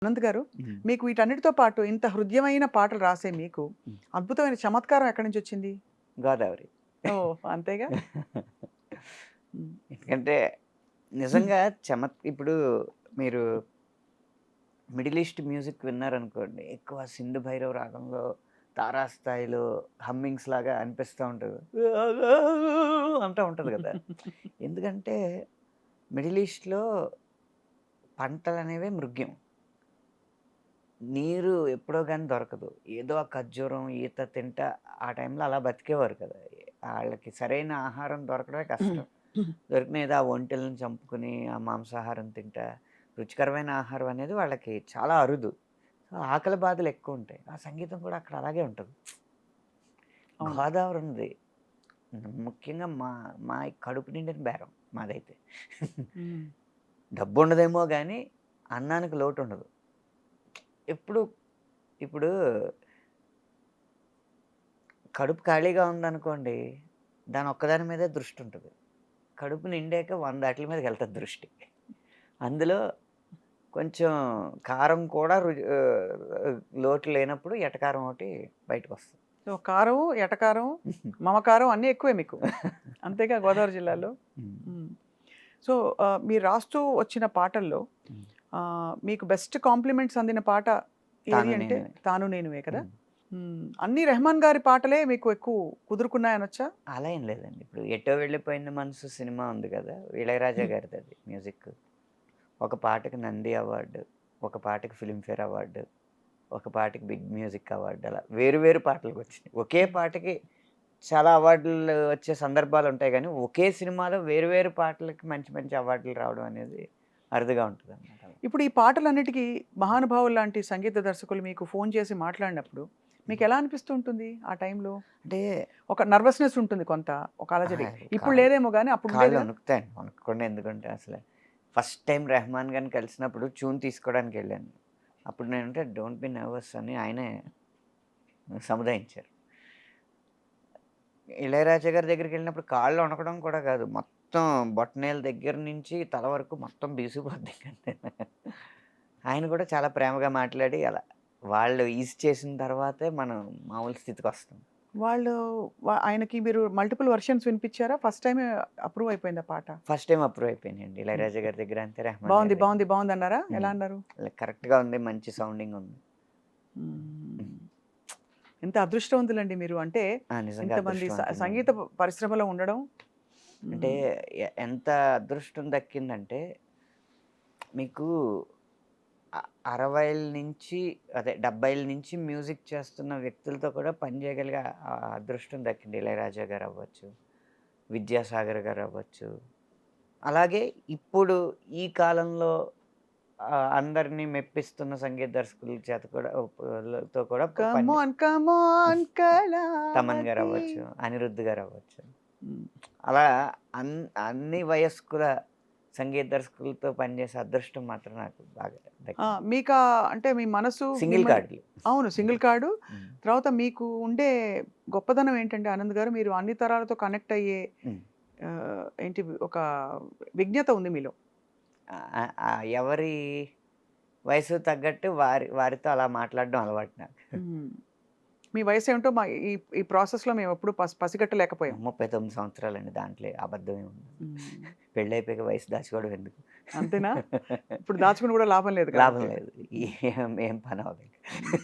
అనంత్ గారు, హ్మ్. మీకు వీటన్నిటితో పాటు ఇంత హృద్యమైన పాటలు రాసే మీకు హ్మ్. అద్భుతమైన చమత్కారం ఎక్కడి నుంచొచ్చింది? గోదావరి. ఓహ్! అంతేగా? హ్మ్. ఎందుకంటే నిజంగా ఇప్పుడు మీరు మిడిల్ ఈస్ట్ మ్యూజిక్ విన్నారనుకోండి, ఎక్కువ సింధు భైరవ్ రాగంలో తారాస్థాయిలో హమ్మింగ్స్ లాగా అనిపిస్తా ఉంటది. అంటా ఉంటది గదా! ఎందుకంటే మిడిల్ ఈస్ట్‌లో పంటలనేవే మృగ్యం. నీరు ఎప్పుడో గాని దొరకదు. ఏదో ఆ ఖర్జూరం, ఈత తింటా ఆ టైంలో అలా బతికేవారు కదా! ఆళ్ళకి సరైన ఆహారం దొరకడమే కష్టం. దొరికిన ఏదో ఆ ఒంటెలను చంపుకొని, ఆ మాంసాహారం తింటా, రుచికరమైన ఆహారం అనేది వాళ్ళకి చాలా అరుదు. సో, ఆకలి బాధలు ఎక్కువుంటాయి. ఆ సంగీతం కూడా అక్కడ అలాగే ఉంటది. అవును. గోదావరి ఉంది. ముఖ్యంగా మా కడుపు నిండిన బేరం మాదైతే. హ్మ్. డబ్బుండదేమో గానీ, అన్నానికి లోటుండదు. ఎప్పుడు ఇప్పుడు కడుపు ఖాళీగా ఉందనుకోండి, దాని ఒక్కదాని మీదే దృష్టుంటది. కడుపు నిండాక 100 ఆటిల మీదకెళ్తది దృష్టి. అందులో కొంచెం కారం కూడా లోటు లేనప్పుడు ఎటకారం ఒకటి బయటకొస్తది. సో, కారం, ఎటకారం, మమకారం అన్నీ ఎక్కువే మీకు. అంతేగా గోదావరి జిల్లాలో? హ్మ్. హ్మ్. సో, మీరు రాస్తూ వచ్చిన పాటల్లో హ్మ్. మీకు బెస్ట్ కాంప్లిమెంట్స్ అందిన పాట ఏది 'తాను అంటే నేనువే.' 'తాను నేనువే' కదా? హ్మ్. హ్మ్. అన్నీ రెహమాన్ గారి పాటలే మీకు ఎక్కువ కుదురుకున్నాయనొచ్చా? అలా ఏం లేదండి. ఇప్పుడు 'ఎటో వెళ్ళిపోయింది మనసు' సినిమా ఉంది గదా! ఇళయరాజా హ్మ్. గారిదది మ్యూజిక్. ఒక పాటకి నంది అవార్డు, ఒక పాటకి ఫిల్మ్‌ఫేర్ అవార్డు, ఒక పాటకి బిగ్ మ్యూజిక్ అవార్డు అలా వేరు వేరు పాటలకొచ్చినాయి. ఒకే పాటకి చాలా అవార్డులు వచ్చే సందర్భాలుంటాయి గానీ, ఒకే సినిమాలో వేరు వేరు పాటలకి మంచి మంచి అవార్డులు రావడం అనేది అరుదుగా ఉంటదనమాట అలా. ఇప్పుడు ఈ పాటలన్నిటికి మహానుభావుల్లాంటి సంగీత దర్శకులు మీకు ఫోను చేసి మాట్లాడినప్పుడు హ్మ్. మీకెలా అనిపిస్తూ ఉంటుంది ఆ టైంలో? అంటే ఒక నర్వస్‌నెస్ ఉంటుంది కొంత. ఒక అలజడి. అహా! ఇప్పుడు కాళ్ళు లేదేమో గానీ అప్పుడు కాళ్ళు ఉండేదిగా? వణుకుతాయండి. వణుక్కుండా ఎందుకుంటాయి అసల. ఫస్ట్ టైమ్ రెహమాన్ గారిని కలిసినప్పుడు ట్యూన్ తీసుకోవడానికెళ్ళాను. అప్పుడు నేనంటే డోంట్ బి నర్వస్ అని ఆయనే సముదాయించారు. ఇళయరాజా గారి దగ్గరికెళ్ళినప్పుడు కాళ్ళు వణకడం కూడా కాదు. మొత్తం బొటనవేలు దగ్గర నుంచి తల వరకు మొత్తం బిగిసిపోద్ది. ఆయన కూడా చాలా ప్రేమగా మాట్లాడి అలా వాళ్ళు ఈజ్ చేసిన తర్వాతే మనం మామూలు స్థితికొస్తాం. వాళ్ళు ఆయనకి మీరు మల్టిపుల్ వెర్షన్స్ వినిపిచ్చారా? ఫస్ట్ టైమే అప్రూవ్ అయిపోయిందా పాట? ఫస్ట్ టైమ్ అప్రూవ్ అయిపోయినాయండి. హ్మ్. ఇళయరాజా గారి దగ్గర అంతే, రెహమాన్ బావుంది, గారి దగ్గర. బావుంది, బావుందన్నారా? ఎలా హ్మ్. అన్నారు? కరెక్ట్‌గా ఉంది. మంచి సౌండింగ్ ఉంది. హ్మ్. హ్మ్. ఎంత అదృష్టవంతులండి మీరు. అంటే ఆ! నిజంగా ఇంతమంది అదృష్టవంతుడినే సంగీత అండి. పరిశ్రమలో ఉండడం. అంటే హ్మ్. ఎంత అదృష్టం దక్కిందంటే మీకు 60ల నుంచి అదే 70ల నుంచి మ్యూజిక్ చేస్తున్న వ్యక్తులతో కూడా పని చేయగలిగే అదృష్టం దక్కింది. ఇళయరాజా గారవ్వచ్చు, విద్యాసాగర్ గారవ్వచ్చు. అలాగే ఇప్పుడు ఈ కాలంలో అందరిని మెప్పిస్తున్న సంగీత దర్శకుల చేత కూడా లతో కూడా కమ్ పని on come on Thaman Kalavathi. గారవ్వచ్చు, అనిరుద్ గారవ్వచ్చు. హ్మ్. అలా అన్ అన్ని వయస్కుల సంగీత దర్శకులతో పనిచేసే అదృష్టం మాత్రం నాకు బాగా ఆ! దక్కింది. మీకా అంటే మీ మనసు సింగిల్ మిమ్మల్ని కార్డ్‌లు. అవును. Single card. హ్మ్. తర్వాత మీకు ఉండే గొప్పదనం ఏంటంటే ఆనంద్ గారు మీరు అన్ని తరాలతో కనెక్ట్ అయ్యే హ్మ్. ఏంటి ఒక విజ్ఞత ఉంది మీలో. ఎవరి వయసుకు తగ్గట్టు వారితో అలా మాట్లాడడం అలవాటు నాకు. హ్మ్. మీ వయసేంటో ఈ ఈ ప్రాసెస్‌లో మేమెప్పుడు పసిగట్టలేకపోయాం. 39 సంవత్సరాలండి, దాంట్లో అబద్ధం ఏముంది. హ్మ్. పెళ్ళైపోయాక వయసు దాచుకోవడం ఎందుకు? అంతేనా? ఇప్పుడు దాచుకుని కూడా లాభం లేదు కదా! లాభం అంతేగా. లేదు. హ్మ్. ఏం పనవ్వదింక. హ్మ్.